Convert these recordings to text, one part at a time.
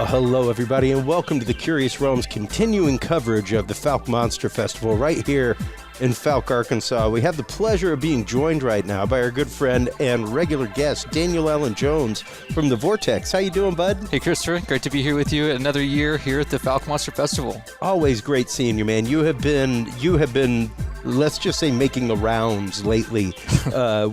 Hello, everybody, and welcome to the Curious Realms continuing coverage of the Fouke Monster Festival right here in Fouke, Arkansas. We have the pleasure of being joined right now by our good friend and regular guest, Daniel Allen Jones from The Vortex. How you doing, bud? Hey, Christopher. Great to be here with you another year here at the Fouke Monster Festival. Always great seeing you, man. You have been, let's just say, making the rounds lately.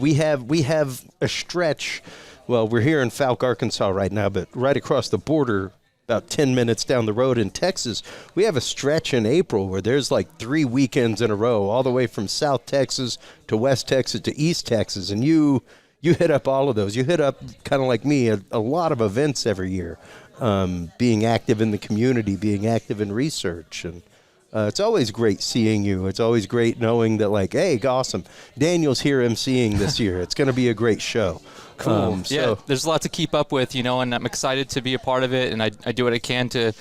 We have a stretch. Well, we're here in Fouke, Arkansas right now, but right across the border, about 10 minutes down the road in Texas, we have a stretch in April where there's like 3 weekends in a row, all the way from South Texas to West Texas to East Texas. And you hit up all of those. You hit up, kind of like me, a lot of events every year, being active in the community, being active in research. And it's always great seeing you. It's always great knowing that, like, hey, awesome, Daniel's here emceeing this year. It's going to be a great show. Cool. Yeah, there's a lot to keep up with, and I'm excited to be a part of it, and I do what I can to,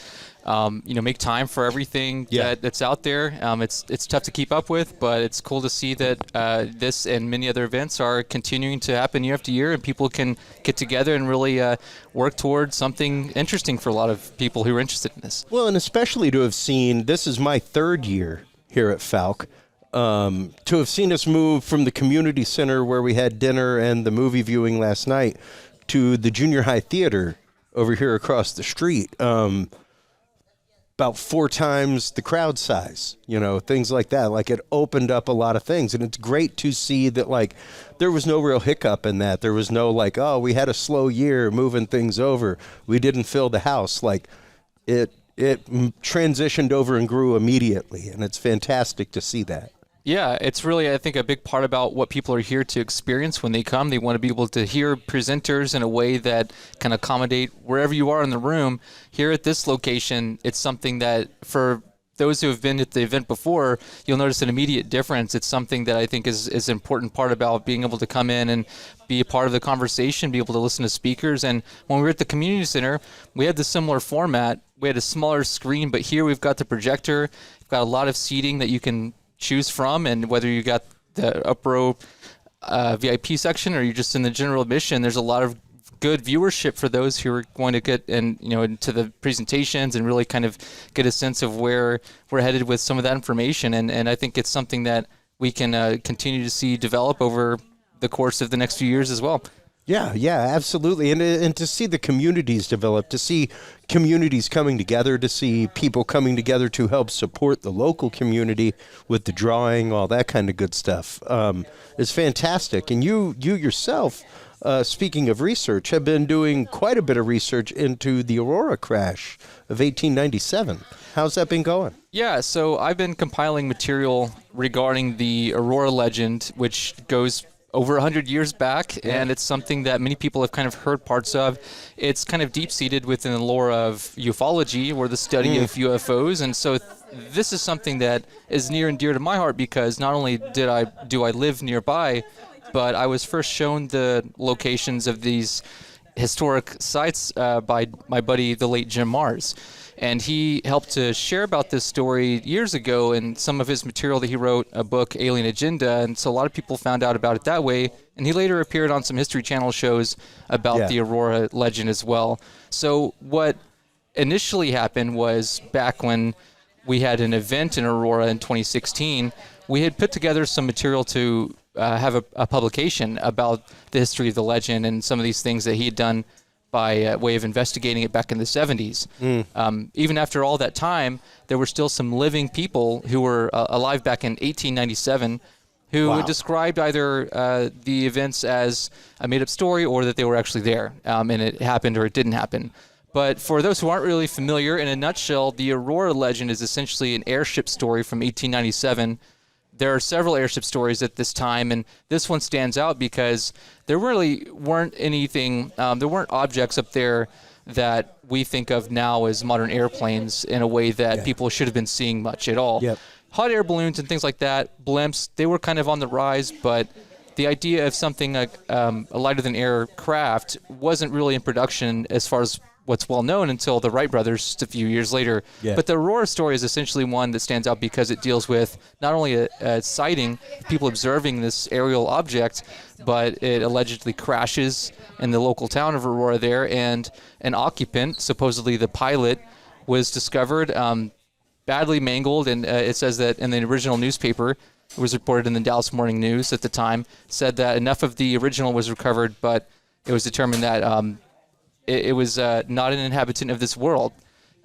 make time for everything that's out there. It's tough to keep up with, but it's cool to see that this and many other events are continuing to happen year after year, and people can get together and really work towards something interesting for a lot of people who are interested in this. Well, and especially to have seen, this is my third year here at Fouke. To have seen us move from the community center where we had dinner and the movie viewing last night to the junior high theater over here across the street, about 4 times the crowd size, things like that. Like, it opened up a lot of things, and it's great to see that, like, there was no real hiccup in that. There was no, like, oh, we had a slow year moving things over. We didn't fill the house. Like, it transitioned over and grew immediately, and it's fantastic to see that. Yeah, it's really, I think, a big part about what people are here to experience when they come. They want to be able to hear presenters in a way that can accommodate wherever you are in the room. Here at this location, it's something that, for those who have been at the event before, you'll notice an immediate difference. It's something that I think is an important part about being able to come in and be a part of the conversation, be able to listen to speakers. And when we were at the community center, we had the similar format. We had a smaller screen, but here we've got the projector. We've got a lot of seating that you can choose from, and whether you got the up row VIP section or you're just in the general admission, there's a lot of good viewership for those who are going to get into the presentations and really kind of get a sense of where we're headed with some of that information. And I think it's something that we can continue to see develop over the course of the next few years as well. Yeah, absolutely. And to see the communities develop, to see communities coming together, to see people coming together to help support the local community with the drawing, all that kind of good stuff, is fantastic. And you yourself, speaking of research, have been doing quite a bit of research into the Aurora Crash of 1897. How's that been going? Yeah, so I've been compiling material regarding the Aurora legend, which goes over 100 years back, and it's something that many people have kind of heard parts of. It's kind of deep-seated within the lore of ufology, or the study of UFOs, and so this is something that is near and dear to my heart, because not only do I live nearby, but I was first shown the locations of these historic sites by my buddy, the late Jim Mars. And he helped to share about this story years ago in some of his material that he wrote, a book, Alien Agenda. And so a lot of people found out about it that way. And he later appeared on some History Channel shows about the Aurora legend as well. So what initially happened was, back when we had an event in Aurora in 2016, we had put together some material to have a publication about the history of the legend and some of these things that he had done by way of investigating it back in the 70s. Even after all that time, there were still some living people who were alive back in 1897 who described either the events as a made-up story or that they were actually there, and it happened or it didn't happen. But for those who aren't really familiar, in a nutshell, the Aurora legend is essentially an airship story from 1897. There are several airship stories at this time, and this one stands out because there really weren't anything, there weren't objects up there that we think of now as modern airplanes in a way that people should have been seeing much at all. Hot air balloons and things like that, blimps, they were kind of on the rise, but the idea of something like a lighter-than-air craft wasn't really in production as far as what's well known until the Wright brothers just a few years later. Yeah. But the Aurora story is essentially one that stands out because it deals with not only a sighting, people observing this aerial object, but it allegedly crashes in the local town of Aurora there, and an occupant, supposedly the pilot, was discovered badly mangled, and it says that in the original newspaper, it was reported in the Dallas Morning News at the time, said that enough of the original was recovered, but it was determined that it was not an inhabitant of this world,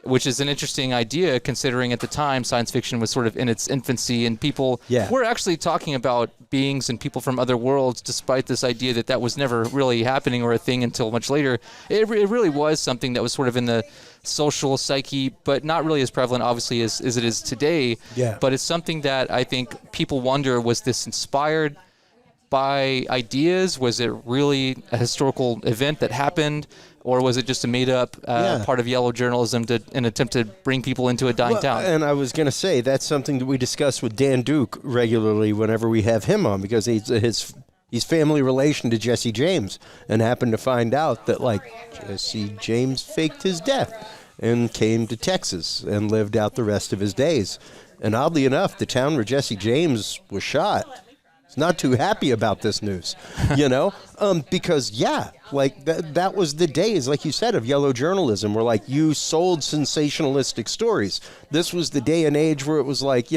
which is an interesting idea considering at the time science fiction was sort of in its infancy, and people were actually talking about beings and people from other worlds, despite this idea that that was never really happening or a thing until much later. It really was something that was sort of in the social psyche, but not really as prevalent, obviously, as it is today. Yeah. But it's something that I think people wonder, was this inspired by ideas? Was it really a historical event that happened? Or was it just a made-up part of yellow journalism to an attempt to bring people into a dying town? And I was going to say, that's something that we discuss with Dan Duke regularly whenever we have him on, because he's family relation to Jesse James, and happened to find out that, like, Jesse James faked his death and came to Texas and lived out the rest of his days. And oddly enough, the town where Jesse James was shot is not too happy about this news, because, like, that was the days, like you said, of yellow journalism, where, like, you sold sensationalistic stories. This was the day and age where it was like,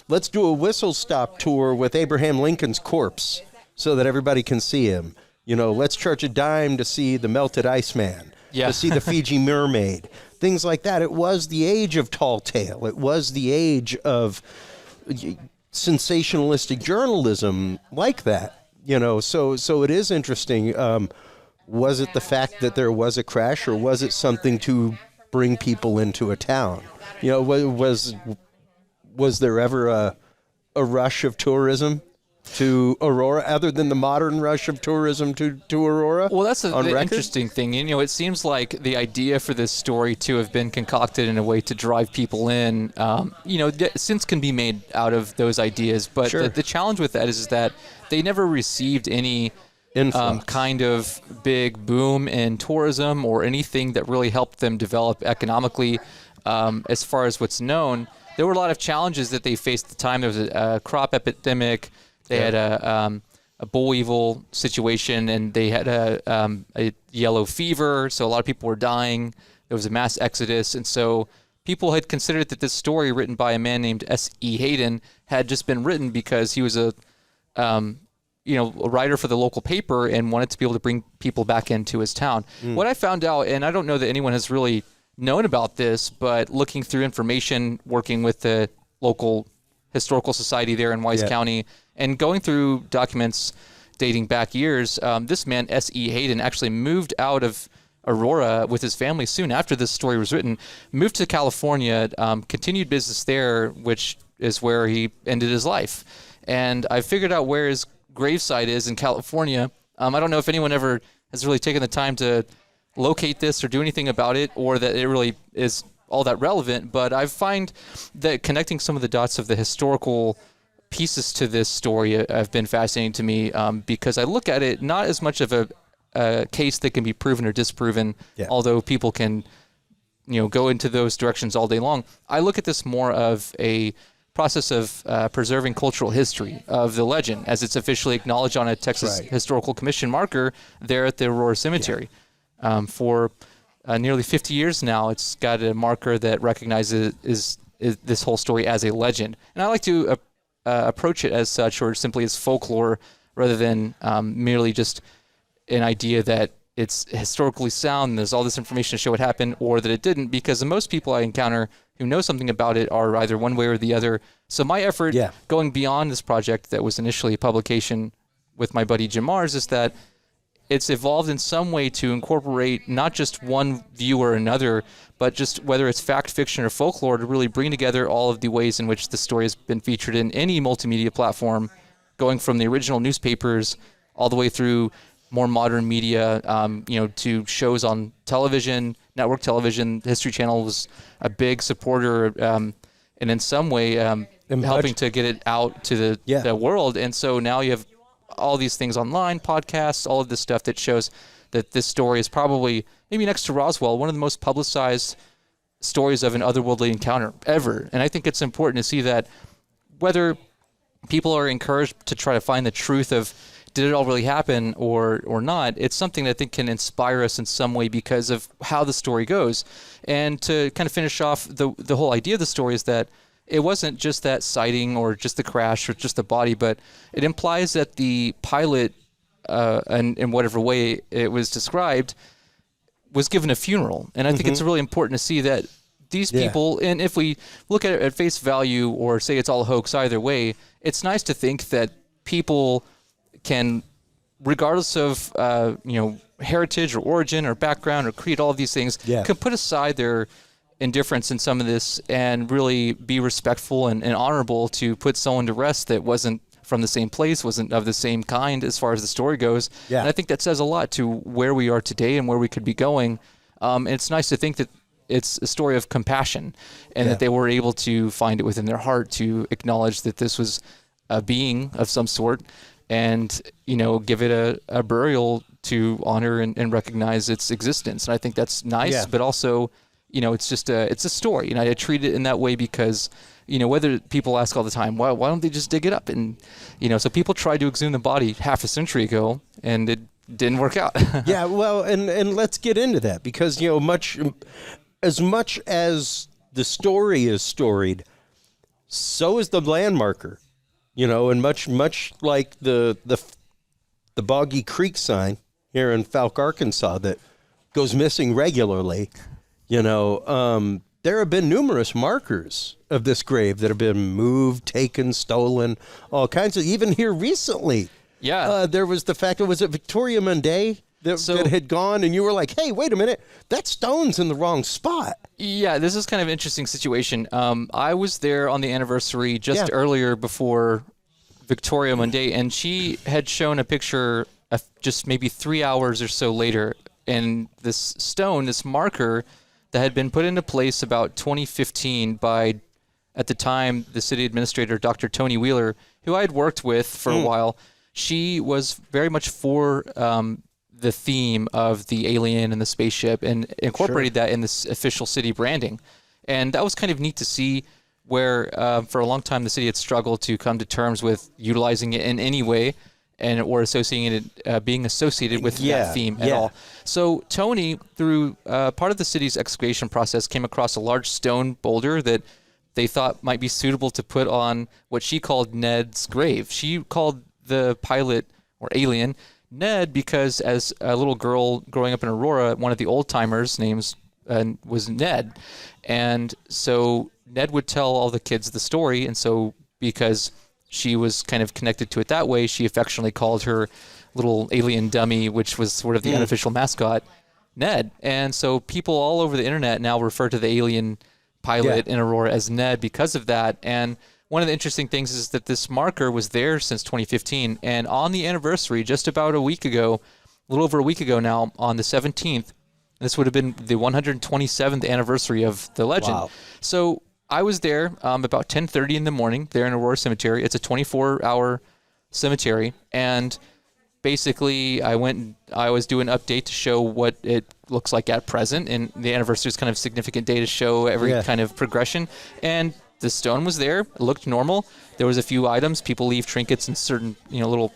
let's do a whistle-stop tour with Abraham Lincoln's corpse so that everybody can see him. Let's charge a dime to see the melted Iceman, to see the Fiji mermaid, things like that. It was the age of tall tale. It was the age of sensationalistic journalism like that, so it is interesting. Was it the fact that there was a crash, or was it something to bring people into a town? Was there ever a rush of tourism to Aurora, other than the modern rush of tourism to Aurora? Well, that's the interesting thing. It seems like the idea for this story to have been concocted in a way to drive people in, sense can be made out of those ideas. But the challenge with that is that they never received any kind of big boom in tourism or anything that really helped them develop economically. As far as what's known, there were a lot of challenges that they faced at the time. There was a crop epidemic. They had a bull weevil situation, and they had a yellow fever, so a lot of people were dying. There was a mass exodus, and so people had considered that this story, written by a man named S.E. Hayden, had just been written because he was a writer for the local paper and wanted to be able to bring people back into his town. What I found out, and I don't know that anyone has really known about this, but looking through information, working with the local historical society there in Wise County, and going through documents dating back years, this man, S.E. Hayden, actually moved out of Aurora with his family soon after this story was written, moved to California, continued business there, which is where he ended his life. And I figured out where his gravesite is in California. I don't know if anyone ever has really taken the time to locate this or do anything about it, or that it really is all that relevant, but I find that connecting some of the dots of the historical pieces to this story have been fascinating to me, because I look at it not as much of a case that can be proven or disproven, although people can go into those directions all day long. I look at this more of a process of preserving cultural history of the legend, as it's officially acknowledged on a Texas Historical Commission marker there at the Aurora Cemetery. For nearly 50 years now, it's got a marker that recognizes is this whole story as a legend. And I like to approach it as such, or simply as folklore, rather than merely just an idea that it's historically sound and there's all this information to show what happened, or that it didn't, because the most people I encounter who know something about it are either one way or the other. So my effort going beyond this project that was initially a publication with my buddy Jim Mars is that it's evolved in some way to incorporate not just one view or another, but just whether it's fact, fiction, or folklore, to really bring together all of the ways in which the story has been featured in any multimedia platform, going from the original newspapers all the way through more modern media, to shows on television, network television. The History Channel was a big supporter, and in some way helping to get it out to the world. And so now you have all these things online, podcasts, all of this stuff that shows that this story is probably, maybe next to Roswell, one of the most publicized stories of an otherworldly encounter ever. And I think it's important to see that whether people are encouraged to try to find the truth of did it all really happen or not, it's something that I think can inspire us in some way because of how the story goes. And to kind of finish off, the whole idea of the story is that it wasn't just that sighting or just the crash or just the body, but it implies that the pilot, in whatever way it was described, was given a funeral. And I think it's really important to see that these people, and if we look at it at face value or say it's all a hoax either way, it's nice to think that people can, regardless of heritage or origin or background or creed, all of these things, can put aside their indifference in some of this and really be respectful and honorable to put someone to rest that wasn't from the same place, wasn't of the same kind as far as the story goes. And I think that says a lot to where we are today and where we could be going. And it's nice to think that it's a story of compassion and that they were able to find it within their heart to acknowledge that this was a being of some sort and, give it a burial to honor and recognize its existence. And I think that's nice, but also, it's just it's a story. And I treat it in that way because, whether people ask all the time, why don't they just dig it up? And, so people tried to exhume the body half a century ago and it didn't work out. Yeah, well, and let's get into that because, as much as the story is storied, so is the landmarker, and much like the Boggy Creek sign here in Fouke, Arkansas, that goes missing regularly. There have been numerous markers of this grave that have been moved, taken, stolen, all kinds of, even here recently. Yeah. There was the fact, was it Victoria Monday that had gone, and you were like, hey, wait a minute, that stone's in the wrong spot. Yeah, this is kind of an interesting situation. I was there on the anniversary just earlier before Victoria Monday, and she had shown a picture just maybe 3 hours or so later, and this stone, this marker that had been put into place about 2015 by, at the time, the city administrator, Dr. Tony Wheeler, who I had worked with for a while. She was very much for the theme of the alien and the spaceship and incorporated that in this official city branding. And that was kind of neat to see where for a long time the city had struggled to come to terms with utilizing it in any way or associating it, being associated with that theme at all. So Tony, through part of the city's excavation process, came across a large stone boulder that they thought might be suitable to put on what she called Ned's grave. She called the pilot or alien Ned because as a little girl growing up in Aurora, one of the old timers' names was Ned. And so Ned would tell all the kids the story. And so because she was kind of connected to it that way, she affectionately called her little alien dummy, which was sort of the unofficial mascot, Ned. And so people all over the internet now refer to the alien pilot in Aurora as Ned because of that. And one of the interesting things is that this marker was there since 2015, and on the anniversary, just about a week ago, a little over a week ago now, on the 17th, this would have been the 127th anniversary of the legend. Wow. So I was there about 10:30 in the morning there in Aurora Cemetery. It's a 24-hour cemetery, and basically I was doing an update to show what it looks like at present, and the anniversary is kind of a significant day to show every kind of progression. And the stone was there. It looked normal. There was a few items. People leave trinkets and certain, little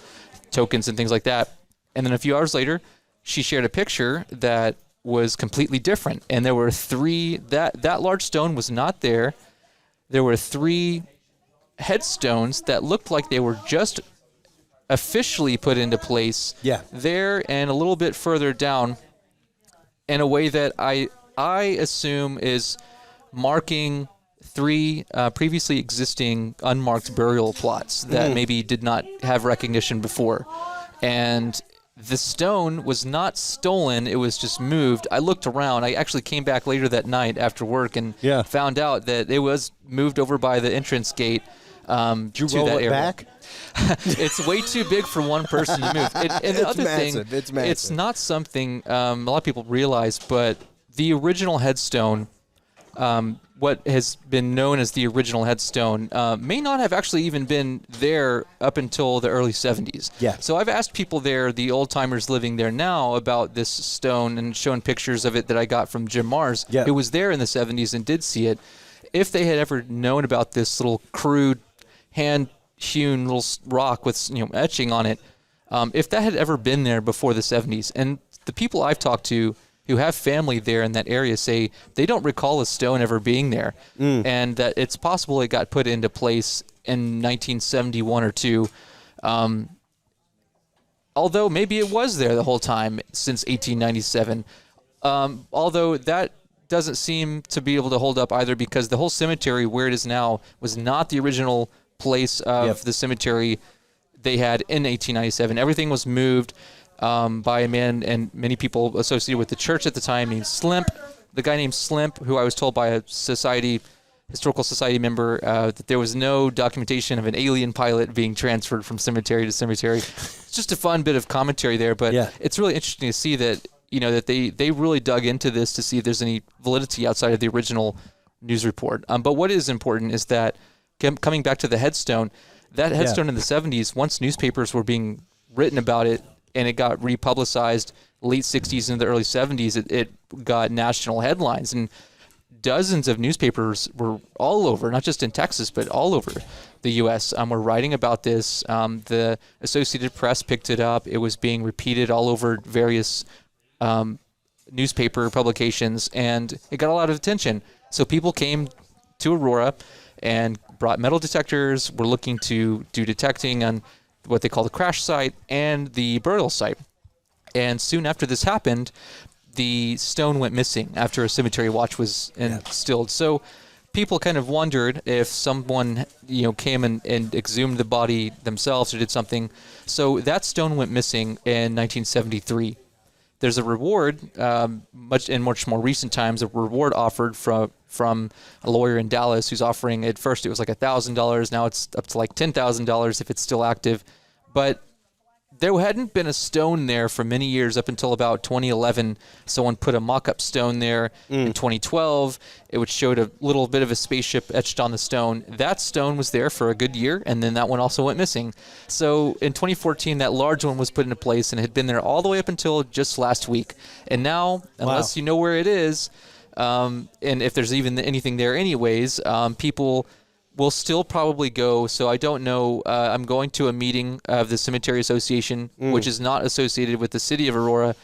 tokens and things like that. And then a few hours later, she shared a picture that was completely different. And there were that large stone was not there. There were 3 headstones that looked like they were just officially put into place there and a little bit further down in a way that I assume is marking 3 previously existing unmarked burial plots that maybe did not have recognition before. And the stone was not stolen. It was just moved. I looked around. I actually came back later that night after work and found out that it was moved over by the entrance gate Did you to roll that it area. back? It's way too big for one person to move. And the other massive. thing, It's massive. it's not something a lot of people realize, but the original headstone what has been known as the original headstone may not have actually even been there up until the early 70s. Yeah. So I've asked people there, the old-timers living there now, about this stone and shown pictures of it that I got from Jim Mars, Yeah. who was there in the 70s and did see it. If they had ever known about this little crude, hand-hewn little rock with etching on it, if that had ever been there before the 70s, and the people I've talked to who have family there in that area say they don't recall a stone ever being there, and that it's possible it got put into place in 1971 or 2, although maybe it was there the whole time since 1897, although that doesn't seem to be able to hold up either, because the whole cemetery where it is now was not the original place of the cemetery they had in 1897. Everything was moved by a man and many people associated with the church at the time named Slimp. The guy named Slimp, who I was told by a historical society member that there was no documentation of an alien pilot being transferred from cemetery to cemetery. It's just a fun bit of commentary there, but it's really interesting to see that that they really dug into this to see if there's any validity outside of the original news report. But what is important is that, coming back to the headstone, that headstone in the 70s, once newspapers were being written about it, and it got republicized late 60s into the early 70s, it got national headlines, and dozens of newspapers were all over, not just in Texas, but all over the U.S. Were writing about this. The Associated Press picked it up. It was being repeated all over various newspaper publications, and it got a lot of attention. So people came to Aurora and brought metal detectors, were looking to do detecting on what they call the crash site and the burial site. And soon after this happened, the stone went missing after a cemetery watch was instilled. So people kind of wondered if someone came and exhumed the body themselves or did something. So that stone went missing in 1973. There's a reward, much more recent times, a reward offered from a lawyer in Dallas who's offering, at first it was like $1,000, now it's up to like $10,000 if it's still active. But there hadn't been a stone there for many years up until about 2011. Someone put a mock-up stone there in 2012. It showed a little bit of a spaceship etched on the stone. That stone was there for a good year, and then that one also went missing. So in 2014, that large one was put into place, and it had been there all the way up until just last week. And now, unless you know where it is, and if there's even anything there anyways, people will still probably go. So I don't know. I'm going to a meeting of the Cemetery Association, which is not associated with the city of Aurora,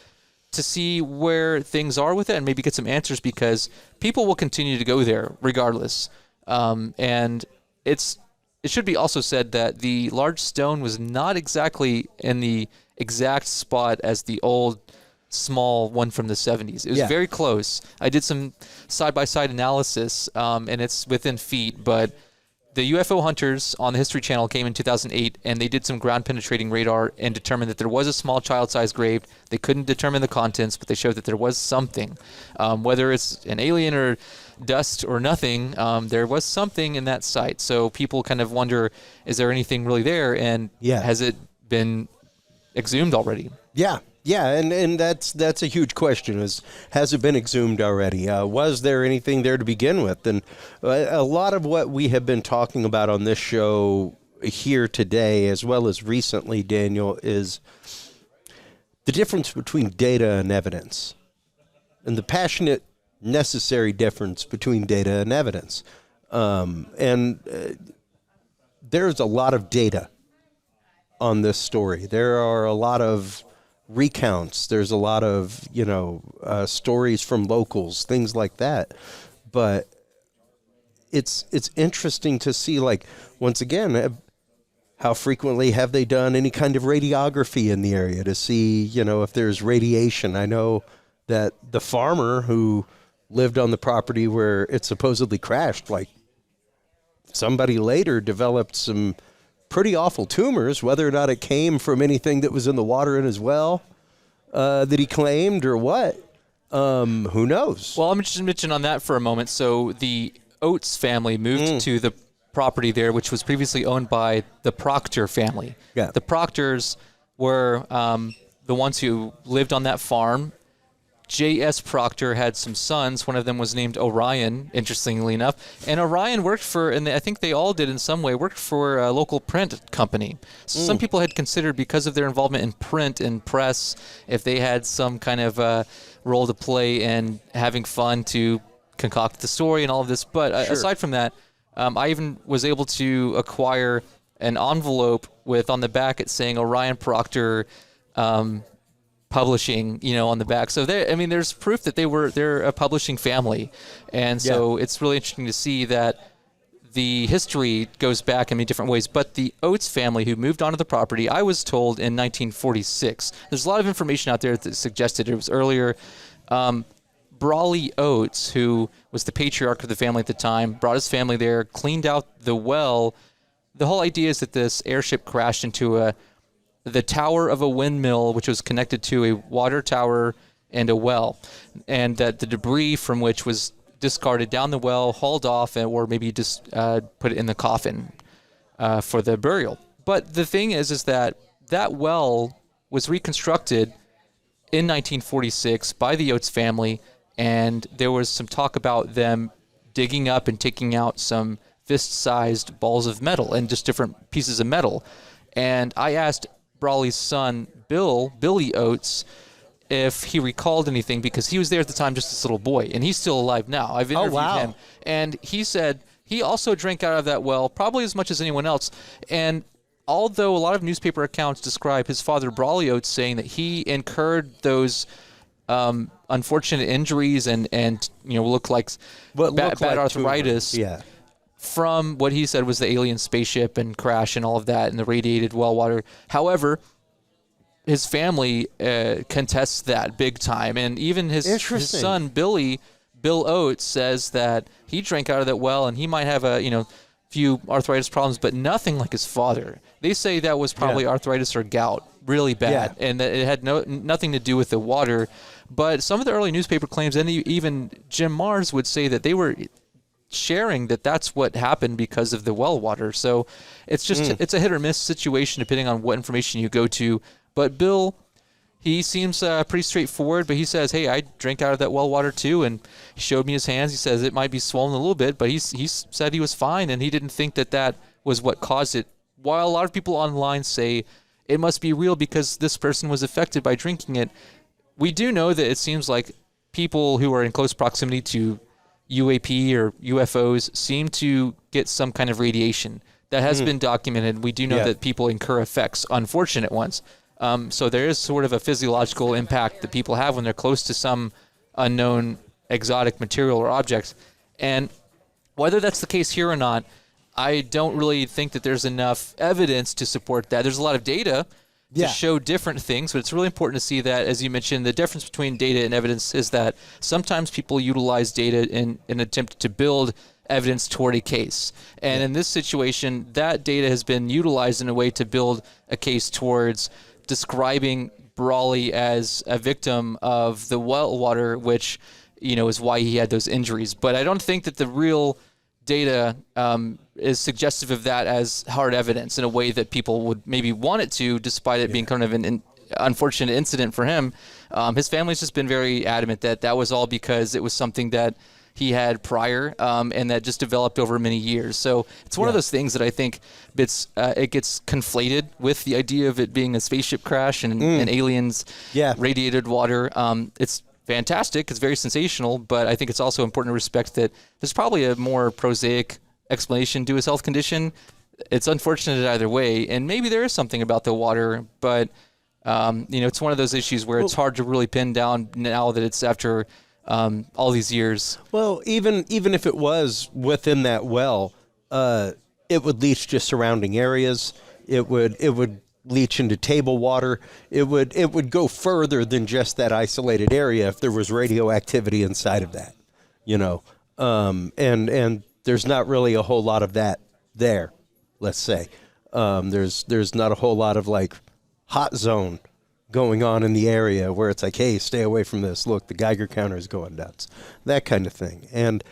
to see where things are with it and maybe get some answers, because people will continue to go there regardless. And it should be also said that the large stone was not exactly in the exact spot as the old small one from the 70s. It was very close. I did some side-by-side analysis, and it's within feet, but the UFO hunters on the History Channel came in 2008, and they did some ground-penetrating radar and determined that there was a small child-sized grave. They couldn't determine the contents, but they showed that there was something. Whether it's an alien or dust or nothing, there was something in that site. So people kind of wonder, is there anything really there, and has it been exhumed already? Yeah, and that's a huge question. Has it been exhumed already? Was there anything there to begin with? And a lot of what we have been talking about on this show here today, as well as recently, Daniel, is the difference between data and evidence, and the passionate, necessary difference between data and evidence. There's a lot of data on this story. There are a lot of recounts. There's a lot of, stories from locals, things like that. But it's interesting to see, like, once again, how frequently have they done any kind of radiography in the area to see, if there's radiation. I know that the farmer who lived on the property where it supposedly crashed, like, somebody later developed some pretty awful tumors. Whether or not it came from anything that was in the water in his well that he claimed or what, who knows? Well, I'm just going to mention on that for a moment. So the Oates family moved to the property there, which was previously owned by the Proctor family. The Proctors were the ones who lived on that farm J.S. Proctor had some sons. One of them was named Orion, interestingly enough. And Orion worked for, and I think they all did in some way, worked for a local print company. So some people had considered, because of their involvement in print and press, if they had some kind of role to play in having fun to concoct the story and all of this. But aside from that, I even was able to acquire an envelope with on the back it saying Orion Proctor Publishing, on the back. So there's proof that they're a publishing family, and so it's really interesting to see that the history goes back in many different ways. But the Oates family, who moved onto the property, I was told in 1946. There's a lot of information out there that suggested it was earlier. Brawley Oates, who was the patriarch of the family at the time, brought his family there, cleaned out the well. The whole idea is that this airship crashed into the tower of a windmill, which was connected to a water tower and a well, and that the debris from which was discarded down the well, hauled off, or maybe just put it in the coffin for the burial. But the thing is that well was reconstructed in 1946 by the Oates family, and there was some talk about them digging up and taking out some fist-sized balls of metal and just different pieces of metal. And I asked Brawley's son, Billy Oates, if he recalled anything, because he was there at the time, just this little boy, and he's still alive now. I've interviewed him, and he said he also drank out of that well, probably as much as anyone else. And although a lot of newspaper accounts describe his father, Brawley Oates, saying that he incurred those unfortunate injuries and look like bad arthritis. Yeah. From what he said was the alien spaceship and crash and all of that and the radiated well water. However, his family contests that big time. And even his son, Bill Oates, says that he drank out of that well and he might have a few arthritis problems, but nothing like his father. They say that was probably arthritis or gout, really bad, and that it had nothing to do with the water. But some of the early newspaper claims, and even Jim Mars would say that they were sharing that that's what happened because of the well water. So it's just it's a hit or miss situation depending on what information you go to. But Bill, he seems pretty straightforward, but he says, hey, I drank out of that well water too, and he showed me his hands. He says it might be swollen a little bit, but he said he was fine, and he didn't think that was what caused it. While a lot of people online say it must be real because this person was affected by drinking it, we do know that it seems like people who are in close proximity to UAP or UFOs seem to get some kind of radiation. That has been documented. We do know that people incur effects, unfortunate ones. So there is sort of a physiological impact that people have when they're close to some unknown exotic material or objects. And whether that's the case here or not, I don't really think that there's enough evidence to support that. There's a lot of data to show different things, but it's really important to see that, as you mentioned, the difference between data and evidence is that sometimes people utilize data in an attempt to build evidence toward a case. And in this situation, that data has been utilized in a way to build a case towards describing Brawley as a victim of the well water, which, is why he had those injuries. But I don't think that the real data is suggestive of that as hard evidence in a way that people would maybe want it to, despite it being kind of an unfortunate incident for him. His family's just been very adamant that was all because it was something that he had prior, and that just developed over many years. So it's one of those things that I think it gets conflated with the idea of it being a spaceship crash and aliens radiated water. It's fantastic. It's very sensational, but I think it's also important to respect that there's probably a more prosaic explanation to his health condition. It's unfortunate either way, and maybe there is something about the water, but it's one of those issues where it's hard to really pin down now that it's after all these years. Well, even if it was within that well, it would leach to surrounding areas. It would leach into table water. It would go further than just that isolated area if there was radioactivity inside of that, and there's not really a whole lot of that there, let's say. There's not a whole lot of like hot zone going on in the area where it's like, hey, stay away from this. Look, the Geiger counter is going nuts. That kind of thing. And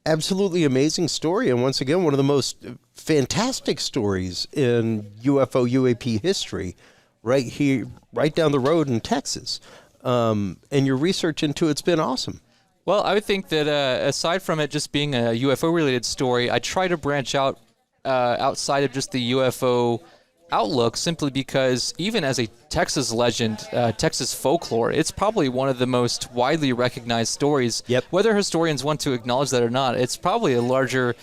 absolutely amazing story. And once again, one of the most fantastic stories in UFO UAP history right here, right down the road in Texas. and your research into it's been awesome. Well, I would think that aside from it just being a UFO-related story, I try to branch out outside of just the UFO outlook, simply because even as a Texas legend, Texas folklore, it's probably one of the most widely recognized stories. Yep. Whether historians want to acknowledge that or not, it's probably a larger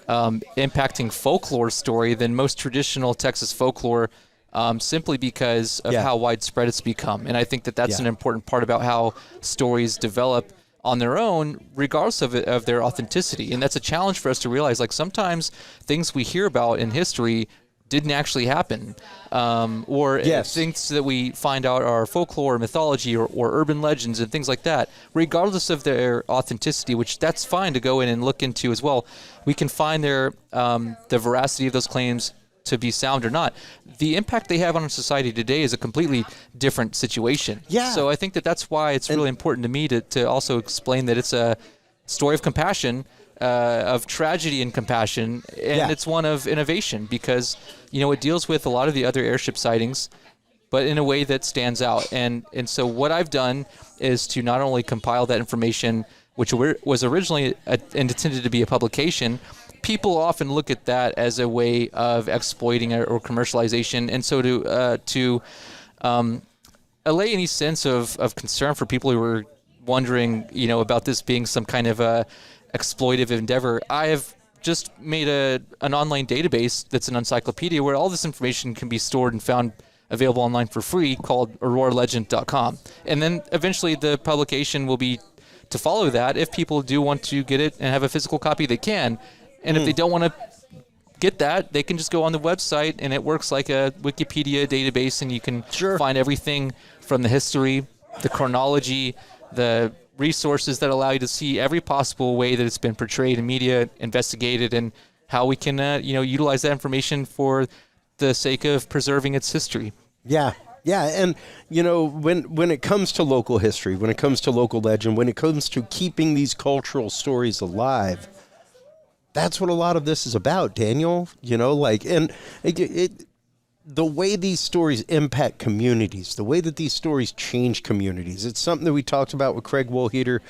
impacting folklore story than most traditional Texas folklore, simply because of how widespread it's become. And I think that that's an important part about how stories develop on their own, regardless of their authenticity. And that's a challenge for us to realize, like, sometimes things we hear about in history didn't actually happen, or things that we find out are folklore, mythology, or urban legends and things like that. Regardless of their authenticity, which that's fine to go in and look into as well, we can find the veracity of those claims to be sound or not. The impact they have on our society today is a completely different situation. Yeah. So I think that that's why it's really important to me to also explain that it's a story of compassion, of tragedy and compassion, and it's one of innovation, because it deals with a lot of the other airship sightings, but in a way that stands out. And so what I've done is to not only compile that information, which was originally intended to be a publication. People often look at that as a way of exploiting or commercialization, and so to allay any sense of concern for people who are wondering, about this being some kind of a exploitive endeavor, I have just made an online database that's an encyclopedia where all this information can be stored and found available online for free, called auroralegend.com. And then eventually the publication will be to follow that. If people do want to get it and have a physical copy, they can. And if they don't want to get that, they can just go on the website, and it works like a Wikipedia database, and you can find everything from the history, the chronology, the resources that allow you to see every possible way that it's been portrayed in media, investigated, and how we can utilize that information for the sake of preserving its history. Yeah. Yeah, and when it comes to local history, when it comes to local legend, when it comes to keeping these cultural stories alive, that's what a lot of this is about, Daniel. And the way these stories impact communities, the way that these stories change communities. It's something that we talked about with Craig Woolheater